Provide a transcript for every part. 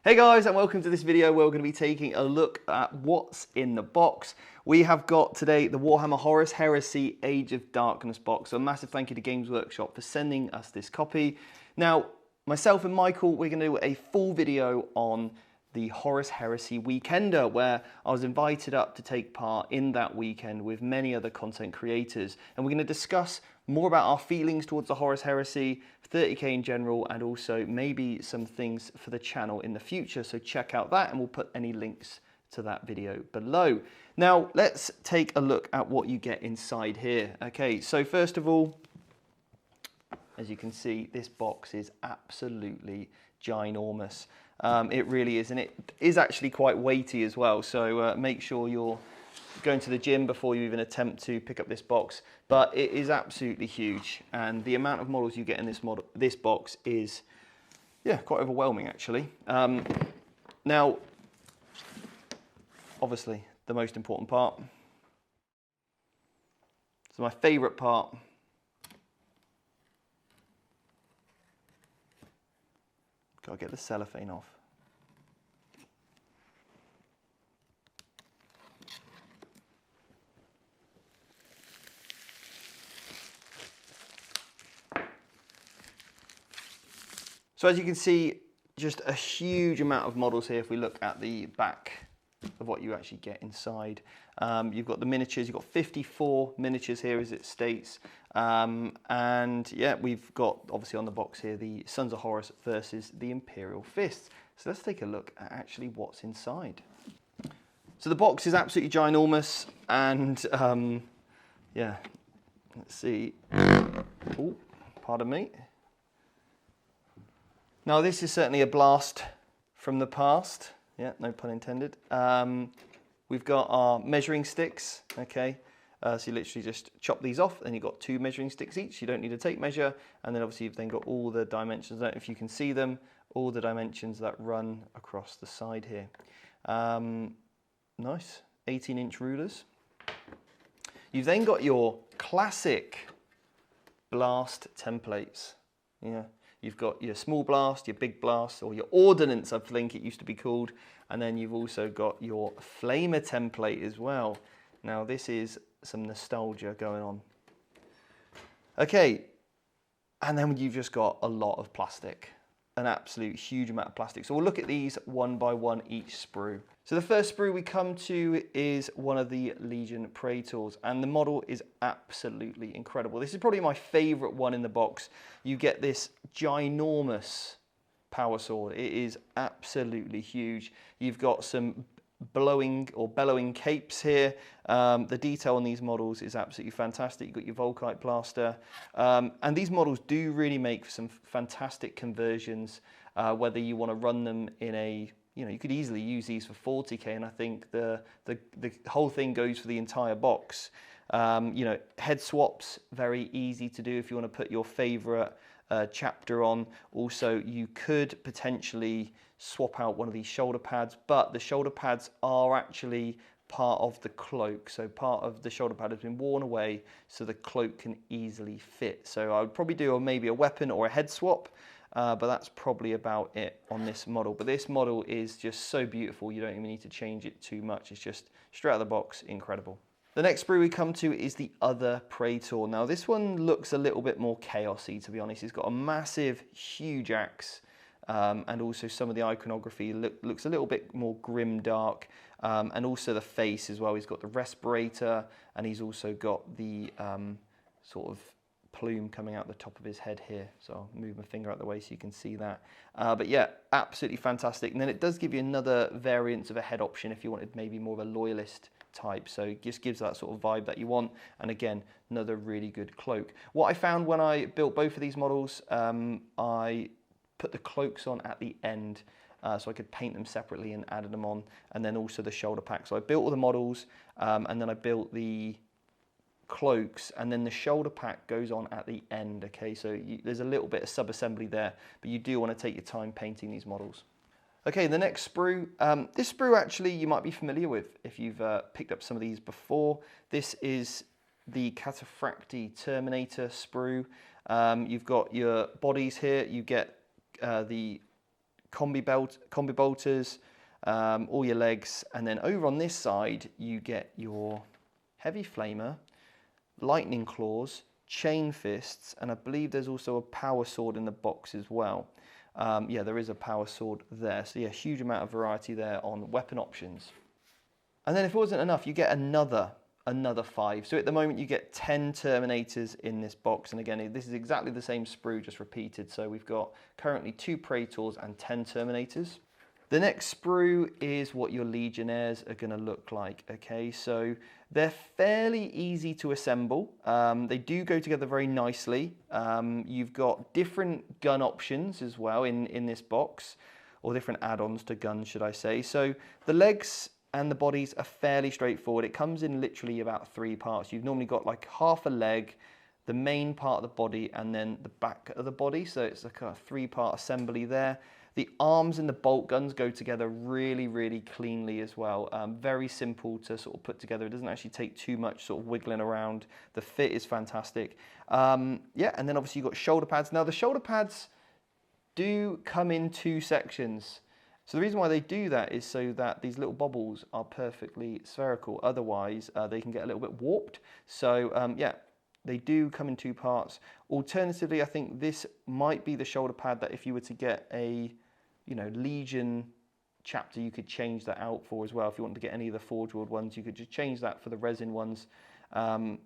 Hey guys, and welcome to this video where we're going to be taking a look at what's in the box. We have got today the Warhammer Horus Heresy Age of Darkness box. So a massive thank you to Games Workshop for sending us this copy. Now, myself and Michael, we're going to do a full video on the Horus Heresy Weekender, where I was invited up to take part in that weekend with many other content creators. And we're going to discuss more about our feelings towards the Horus Heresy, 30k in general, and also maybe some things for the channel in the future. So check out that, and we'll put any links to that video below. Now, let's take a look at what you get inside here. Okay, so first of all, as you can see, this box is absolutely ginormous. It really is, and it is actually quite weighty as well. So make sure you're going to the gym before you even attempt to pick up this box. But it is absolutely huge, and the amount of models you get in this box is, yeah, quite overwhelming actually. Now, obviously, the most important part. So my favourite part. Gotta get the cellophane off. So as you can see, just a huge amount of models here if we look at the back of what you actually get inside. You've got the miniatures, you've got 54 miniatures here as it states. And yeah, we've got obviously on the box here the Sons of Horus versus the Imperial Fists. So let's take a look at actually what's inside. So the box is absolutely ginormous, and yeah, let's see. Oh, pardon me. Now this is certainly a blast from the past. Yeah, no pun intended. We've got our measuring sticks, okay? So you literally just chop these off, and you've got 2 measuring sticks each. You don't need a tape measure. And then obviously you've then got all the dimensions. I don't know if you can see them, all the dimensions that run across the side here. Nice, 18-inch rulers. You've then got your classic blast templates. Yeah. You've got your small blast, your big blast, or your ordnance, I think it used to be called. And then you've also got your flamer template as well. Now this is some nostalgia going on. Okay, and then you've just got a lot of plastic, an absolute huge amount of plastic. So we'll look at these one by one each sprue. So the first sprue we come to is one of the Legion Praetors, and the model is absolutely incredible. This is probably my favorite one in the box. You get this ginormous power sword. It is absolutely huge. You've got some blowing or bellowing capes here. The detail on these models is absolutely fantastic. You've got your Volkite blaster, and these models do really make for some fantastic conversions, whether you want to run them in a, you could easily use these for 40k, and I think the whole thing goes for the entire box. Head swaps, very easy to do if you want to put your favorite chapter on. Also, you could potentially swap out one of these shoulder pads, but the shoulder pads are actually part of the cloak. So part of the shoulder pad has been worn away, so the cloak can easily fit. So I would probably do maybe a weapon or a head swap, but that's probably about it on this model. But this model is just so beautiful, you don't even need to change it too much. It's just straight out of the box, incredible. The next sprue we come to is the other Praetor. Now this one looks a little bit more chaosy, to be honest. It's got a massive, huge axe, and also some of the iconography looks a little bit more grim dark, and also the face as well. He's got the respirator, and he's also got the sort of plume coming out the top of his head here. So I'll move my finger out the way so you can see that. But yeah, absolutely fantastic. And then it does give you another variant of a head option if you wanted maybe more of a loyalist type. So it just gives that sort of vibe that you want. And again, another really good cloak. What I found when I built both of these models, I put the cloaks on at the end, so I could paint them separately and added them on, and then also the shoulder pack. So I built all the models, and then I built the cloaks, and then the shoulder pack goes on at the end. Okay, so there's a little bit of sub-assembly there, but you do want to take your time painting these models. Okay, the next sprue. This sprue actually you might be familiar with if you've picked up some of these before. This is the Cataphracti Terminator sprue. You've got your bodies here. You get the combi bolters, all your legs, and then over on this side you get your heavy flamer, lightning claws, chain fists, and I believe there's also a power sword in the box as well. Yeah, there is a power sword there. So yeah, huge amount of variety there on weapon options. And then if it wasn't enough, you get another 5. So at the moment you get 10 Terminators in this box. And again, this is exactly the same sprue, just repeated. So we've got currently 2 Praetors and 10 Terminators. The next sprue is what your Legionnaires are going to look like. Okay, so they're fairly easy to assemble. They do go together very nicely. You've got different gun options as well in this box, or different add-ons to guns, should I say. So the legs and the bodies are fairly straightforward. It comes in literally about 3 parts. You've normally got like half a leg, the main part of the body, and then the back of the body. So it's like a 3-part assembly there. The arms and the bolt guns go together really, really cleanly as well. Very simple to sort of put together. It doesn't actually take too much sort of wiggling around. The fit is fantastic. Yeah, and then obviously you've got shoulder pads. Now the shoulder pads do come in 2 sections. So the reason why they do that is so that these little bobbles are perfectly spherical. Otherwise, they can get a little bit warped. So yeah, they do come in 2 parts. Alternatively, I think this might be the shoulder pad that if you were to get a, Legion chapter, you could change that out for as well. If you want to get any of the Forge World ones, you could just change that for the resin ones. Then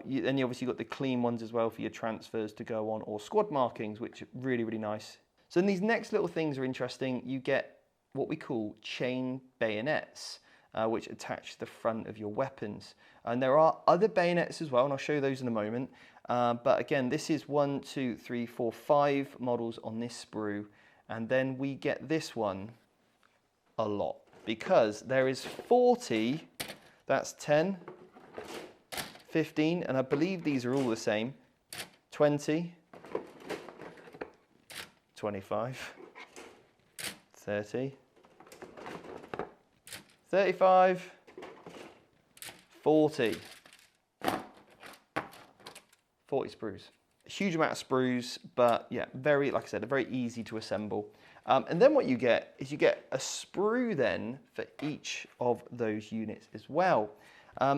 you obviously got the clean ones as well for your transfers to go on, or squad markings, which are really, really nice. So then these next little things are interesting. You get what we call chain bayonets, which attach to the front of your weapons. And there are other bayonets as well, and I'll show you those in a moment. But again, this is 1, 2, 3, 4, 5 models on this sprue. And then we get this one a lot, because there is 40, that's 10, 15, and I believe these are all the same, 20, 25, 30, 35, 40 sprues. A huge amount of sprues, but yeah, like I said, very easy to assemble. And then what you get is you get a sprue then for each of those units as well.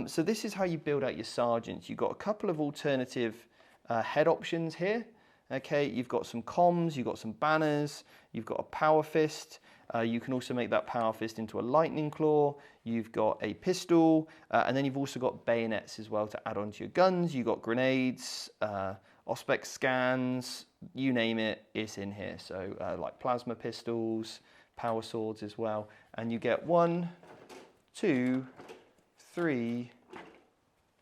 So this is how you build out your sergeants. You've got a couple of alternative head options here. Okay, you've got some comms, you've got some banners, you've got a power fist. You can also make that power fist into a lightning claw. You've got a pistol, and then you've also got bayonets as well to add on to your guns. You've got grenades, Auspex scans, you name it, it's in here. So like plasma pistols, power swords as well. And you get 1, 2, 3,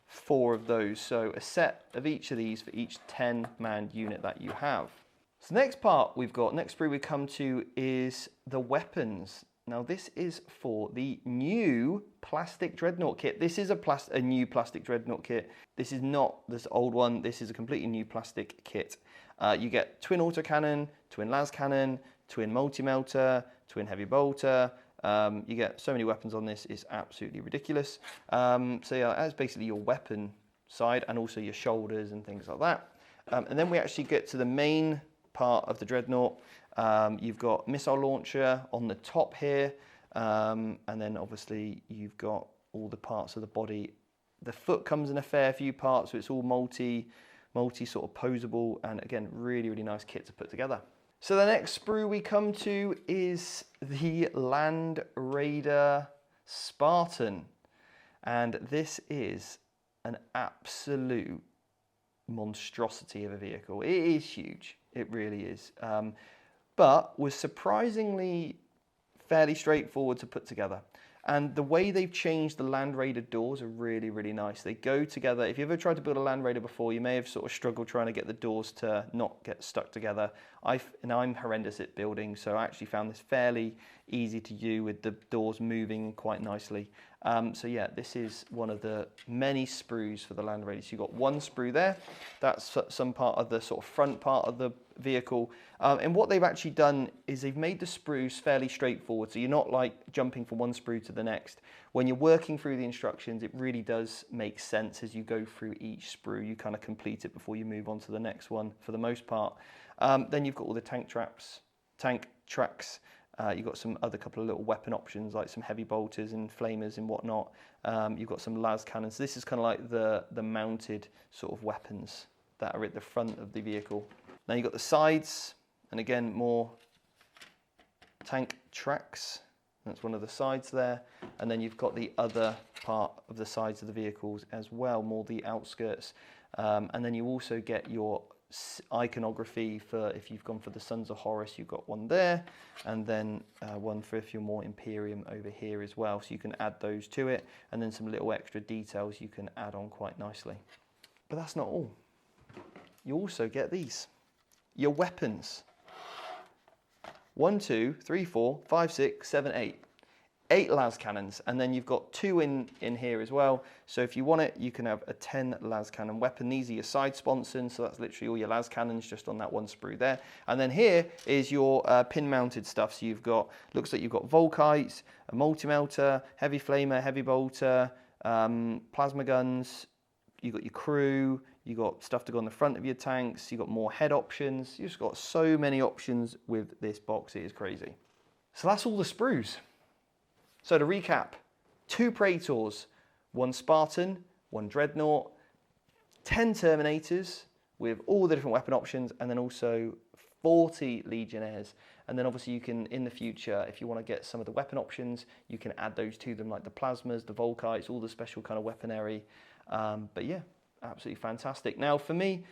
4 of those. So a set of each of these for each 10-man unit that you have. So the next part next sprue we come to is the weapons. Now this is for the new plastic dreadnought kit. This is a new plastic dreadnought kit. This is not this old one. This is a completely new plastic kit. You get twin autocannon, twin las cannon, twin multi-melter, twin heavy bolter. You get so many weapons on this, it's absolutely ridiculous. So yeah, that's basically your weapon side, and also your shoulders and things like that. And then we actually get to the main part of the dreadnought. You've got missile launcher on the top here, and then obviously you've got all the parts of the body. The foot comes in a fair few parts, so it's all multi sort of posable, and again, really, really nice kit to put together. So the next sprue we come to is the Land Raider Spartan, and this is an absolute monstrosity of a vehicle. It is huge, it really is, but was surprisingly fairly straightforward to put together. And the way they've changed the Land Raider doors are really, really nice. They go together. If you've ever tried to build a Land Raider before, you may have sort of struggled trying to get the doors to not get stuck together. I'm horrendous at building, so I actually found this fairly easy to do with the doors moving quite nicely. So yeah, this is one of the many sprues for the Land Raider. So you've got 1 sprue there. That's some part of the sort of front part of the vehicle. And what they've actually done is they've made the sprues fairly straightforward. So you're not like jumping from one sprue to the next. When you're working through the instructions, it really does make sense as you go through each sprue. You kind of complete it before you move on to the next one for the most part. Then you've got all the tank tank tracks. You've got some other couple of little weapon options like some heavy bolters and flamers and whatnot. You've got some las cannons. This is kind of like the mounted sort of weapons that are at the front of the vehicle. Now you've got the sides, and again, more tank tracks. That's one of the sides there. And then you've got the other part of the sides of the vehicles as well, more the outskirts. And then you also get your iconography for if you've gone for the Sons of Horus, you've got one there, and then one for if you're more Imperium over here as well. So you can add those to it, and then some little extra details you can add on quite nicely. But that's not all. You also get these, your weapons. 1, 2, 3, 4, 5, 6, 7, 8. 8 las cannons, and then you've got 2 in here as well. So if you want it, you can have a 10 las cannon weapon. These are your side sponsons, so that's literally all your las cannons just on that one sprue there. And then here is your pin-mounted stuff. So you've got, looks like you've got Volkites, a multi-melter, heavy flamer, heavy bolter, plasma guns. You've got your crew. You've got stuff to go on the front of your tanks. You've got more head options. You've just got so many options with this box. It is crazy. So that's all the sprues. So to recap, 2 Praetors, 1 Spartan, 1 Dreadnought, 10 Terminators with all the different weapon options, and then also 40 Legionnaires. And then obviously you can, in the future, if you want to get some of the weapon options, you can add those to them, like the plasmas, the Volkites, all the special kind of weaponry. But yeah, absolutely fantastic. Now for me,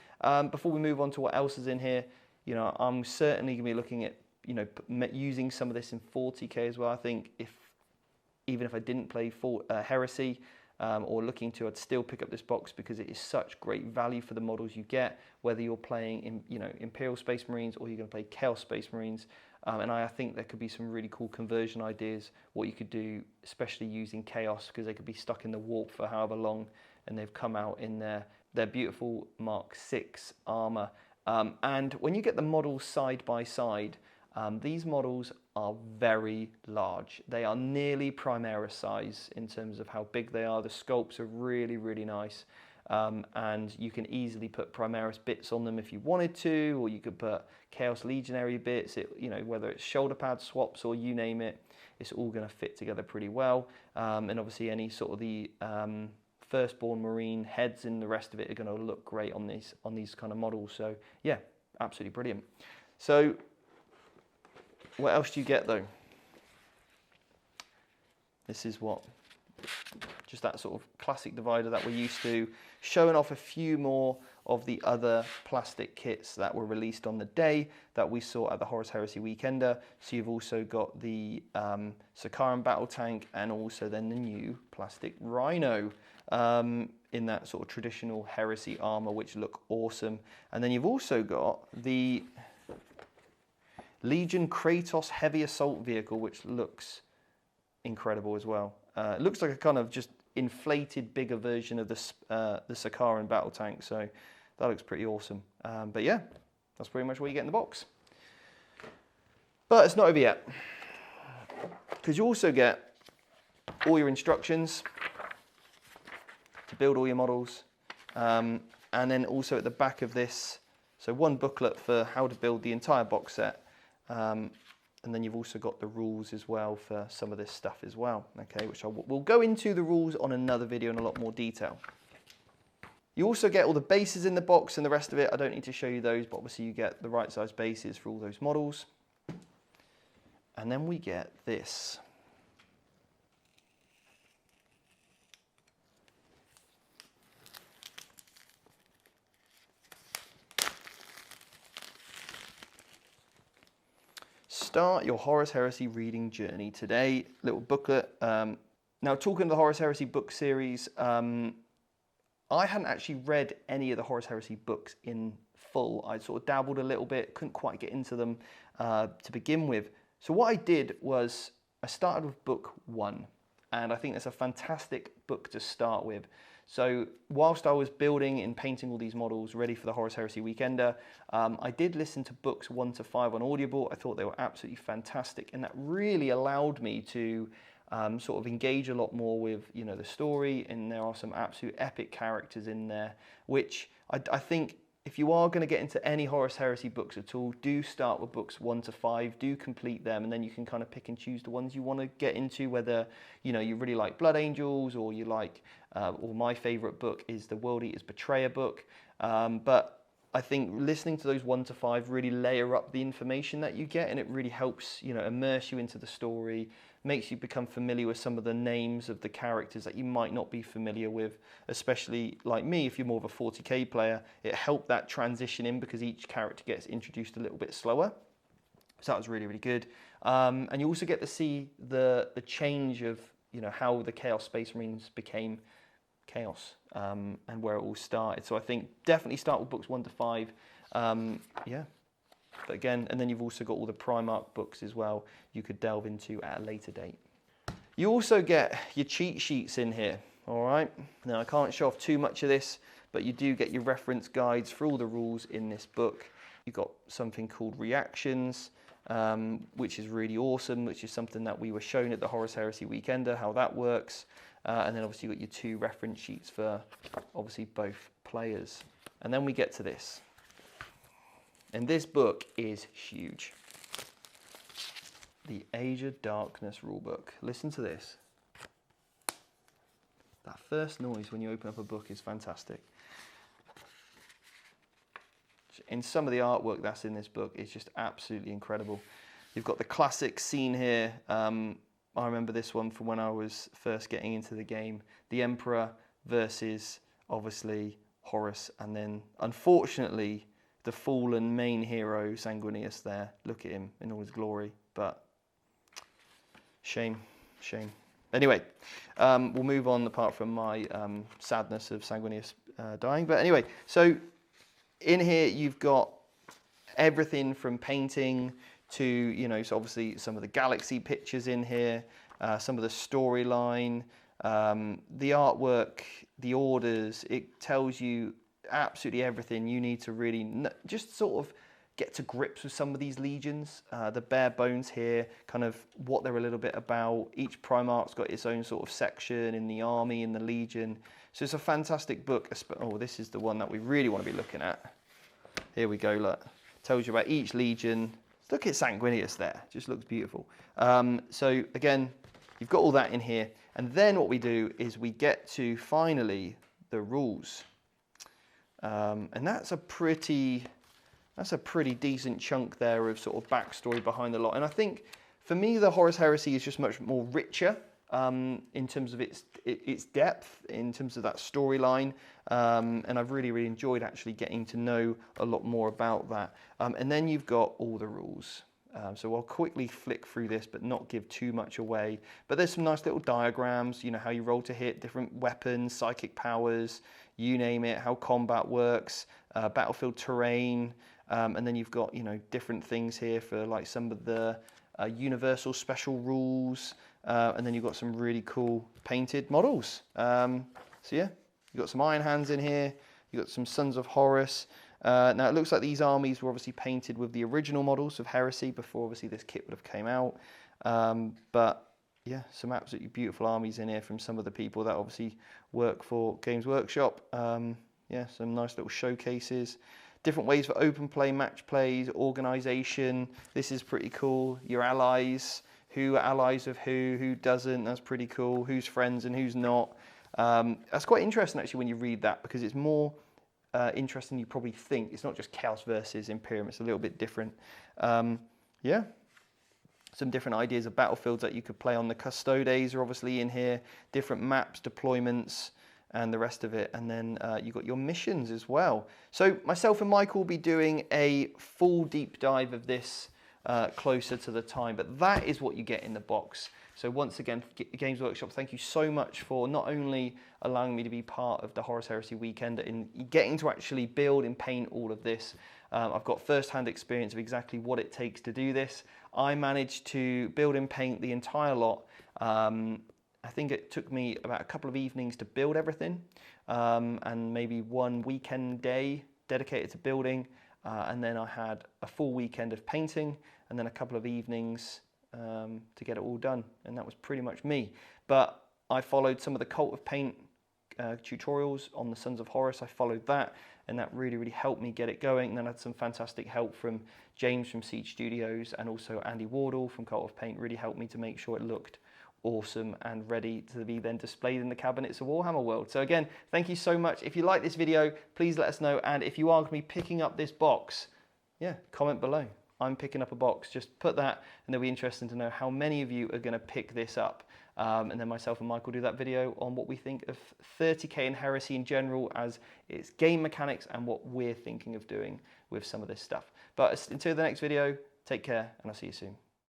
before we move on to what else is in here, you know, I'm certainly going to be looking at, you know, using some of this in 40k as well. I think even if I didn't play Heresy or looking to, I'd still pick up this box because it is such great value for the models you get, whether you're playing in, you know, Imperial Space Marines or you're going to play Chaos Space Marines. And I think there could be some really cool conversion ideas, what you could do, especially using Chaos, because they could be stuck in the warp for however long, and they've come out in their beautiful Mark 6 armor. And when you get the models side by side, these models are very large. They are nearly Primaris size in terms of how big they are. The sculpts are really, really nice. And you can easily put Primaris bits on them if you wanted to, or you could put Chaos Legionary bits, you know, whether it's shoulder pad swaps or you name it, it's all going to fit together pretty well. And obviously any sort of the Firstborn Marine heads and the rest of it are going to look great on these kind of models. So yeah, absolutely brilliant. So what else do you get though? This is just that sort of classic divider that we're used to, showing off a few more of the other plastic kits that were released on the day that we saw at the Horus Heresy Weekender. So you've also got the Sakaran battle tank and also then the new plastic Rhino in that sort of traditional Heresy armor, which look awesome. And then you've also got the Legion Kratos heavy assault vehicle, which looks incredible as well. It looks like a kind of just inflated, bigger version of the Sakaran battle tank, so that looks pretty awesome. But yeah, that's pretty much what you get in the box. But it's not over yet, because you also get all your instructions to build all your models, and then also at the back of this, so one booklet for how to build the entire box set. And then you've also got the rules as well for some of this stuff as well, okay, which we'll go into the rules on another video in a lot more detail. You also get all the bases in the box and the rest of it. I don't need to show you those, but obviously you get the right size bases for all those models. And then we get this. Start your Horus Heresy reading journey today. Little booklet. Now, talking of the Horus Heresy book series, I hadn't actually read any of the Horus Heresy books in full. I sort of dabbled a little bit, couldn't quite get into them to begin with. So what I did was I started with book 1, and I think that's a fantastic book to start with. So whilst I was building and painting all these models ready for the Horus Heresy Weekender, I did listen to books 1 to 5 on Audible. I thought they were absolutely fantastic, and that really allowed me to sort of engage a lot more with, you know, the story. And there are some absolute epic characters in there, which I think if you are going to get into any Horus Heresy books at all, do start with books 1 to 5, do complete them, and then you can kind of pick and choose the ones you want to get into, whether, you know, you really like Blood Angels, or you like, or my favourite book is the World Eater's Betrayer book. But I think listening to those 1 to 5 really layer up the information that you get, and it really helps, you know, immerse you into the story, makes you become familiar with some of the names of the characters that you might not be familiar with, especially like me, if you're more of a 40k player, it helped that transition in because each character gets introduced a little bit slower. So that was really, really good. And you also get to see the change of, you know, how the Chaos Space Marines became Chaos, and where it all started. So I think definitely start with books 1 to 5. Yeah. But again, and then you've also got all the Primarch books as well you could delve into at a later date. You also get your cheat sheets in here, all right? Now, I can't show off too much of this, but you do get your reference guides for all the rules in this book. You've got something called reactions, which is really awesome, which is something that we were shown at the Horus Heresy Weekender, how that works. And then obviously you've got your 2 reference sheets for obviously both players. And then we get to this. And this book is huge. The Age of Darkness rulebook. Listen to this. That first noise when you open up a book is fantastic. In some of the artwork that's in this book is just absolutely incredible. You've got the classic scene here. I remember this one from when I was first getting into the game. The Emperor versus, obviously, Horus. And then, unfortunately, the fallen main hero, Sanguinius there. Look at him in all his glory. But shame, shame. Anyway, we'll move on apart from my sadness of Sanguinius dying. But anyway, so in here you've got everything from painting to, you know, so obviously some of the galaxy pictures in here, some of the storyline, the artwork, the orders. It tells you absolutely everything you need to really just sort of get to grips with some of these legions. The bare bones here, kind of what they're a little bit about. Each Primarch's got its own sort of section in the army, in the legion. So it's a fantastic book. Oh, this is the one that we really want to be looking at. Here we go, look. Tells you about each legion. Look at Sanguinius there, just looks beautiful. So again, you've got all that in here. And then what we do is we get to finally the rules. And that's a pretty decent chunk there of sort of backstory behind the lot. And I think for me, the Horus Heresy is just much more richer in terms of its depth, in terms of that storyline. And I've really, really enjoyed actually getting to know a lot more about that. And then you've got all the rules. So I'll quickly flick through this, but not give too much away. But there's some nice little diagrams, you know, how you roll to hit, different weapons, psychic powers, you name it, how combat works, battlefield terrain. And then you've got, you know, different things here for like some of the universal special rules. And then you've got some really cool painted models. So yeah, you've got some Iron Hands in here. You've got some Sons of Horus. Now it looks like these armies were obviously painted with the original models of Heresy before obviously this kit would have came out. But yeah, some absolutely beautiful armies in here from some of the people that obviously work for Games Workshop. Yeah, some nice little showcases. Different ways for open play, match plays, organisation. This is pretty cool. Your allies, who are allies of who doesn't. That's pretty cool. Who's friends and who's not. That's quite interesting actually when you read that, because it's more interesting than you probably think. It's not just Chaos versus Imperium. It's a little bit different. Yeah. Some different ideas of battlefields that you could play on. The Custodes are obviously in here. Different maps, deployments, and the rest of it. And then you've got your missions as well. So myself and Michael will be doing a full deep dive of this closer to the time. But that is what you get in the box. So once again, Games Workshop, thank you so much for not only allowing me to be part of the Horus Heresy Weekend and getting to actually build and paint all of this. I've got first-hand experience of exactly what it takes to do this. I managed to build and paint the entire lot. I think it took me about a couple of evenings to build everything, and maybe one weekend day dedicated to building. And then I had a full weekend of painting, and then a couple of evenings to get it all done. And that was pretty much me. But I followed some of the Cult of Paint tutorials on the Sons of Horus. I followed that, and that really, really helped me get it going. And then I had some fantastic help from James from Siege Studios, and also Andy Wardle from Cult of Paint really helped me to make sure it looked awesome and ready to be then displayed in the cabinets of Warhammer World. So again, thank you so much. If you like this video, please let us know. And if you are going to be picking up this box, yeah, comment below. I'm picking up a box. Just put that, and it'll be interesting to know how many of you are going to pick this up. And then myself and Mike will do that video on what we think of 30k and Heresy in general as its game mechanics and what we're thinking of doing with some of this stuff. But until the next video, take care, and I'll see you soon.